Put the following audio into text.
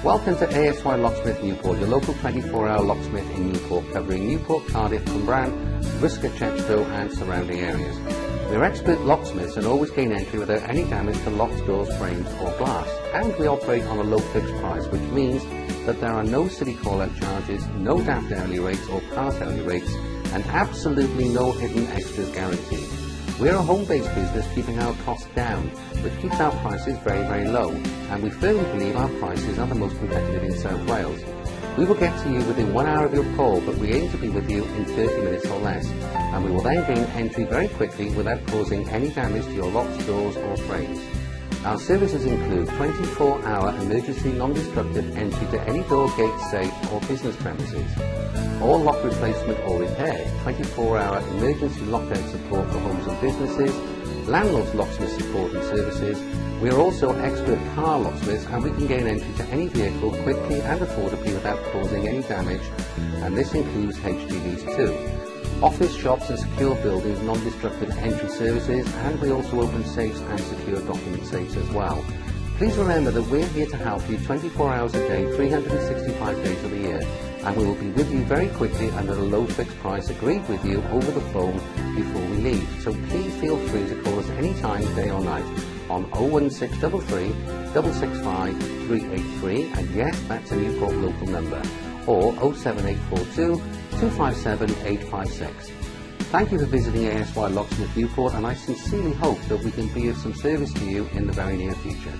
Welcome to ASY Locksmith Newport, your local 24-hour locksmith in Newport, covering Newport, Cardiff, Cwmbran, Briscoe, Chepstow and surrounding areas. We are expert locksmiths and always gain entry without any damage to locks, doors, frames or glass. And we operate on a low fixed price, which means that there are no city call-out charges, no daft hourly rates or part hourly rates, and absolutely no hidden extras guaranteed. We are a home-based business keeping our costs down, which keeps our prices very, very low, and we firmly believe our prices are the most competitive in South Wales. We will get to you within 1 hour of your call, but we aim to be with you in 30 minutes or less, and we will then gain entry very quickly without causing any damage to your locks, doors or frames. Our services include 24-hour emergency non-destructive entry to any door, gate, safe or business premises, all lock replacement or repair, 24-hour emergency lockdown support for homes and businesses, landlords locksmith support and services. We are also expert car locksmiths, and we can gain entry to any vehicle quickly and affordably without causing any damage, and this includes HGVs too. Office, shops and secure buildings non-destructive entry services, and we also open safes and secure document safes as well. Please remember that we're here to help you 24 hours a day, 365 days of the year, and we will be with you very quickly and at a low fixed price agreed with you over the phone before we leave. So please feel free to call us anytime, day or night, on 01633 665 383, and yes, that's a Newport local number, or 07842 257 856. Thank you for visiting ASY Locksmith Newport, and I sincerely hope that we can be of some service to you in the very near future.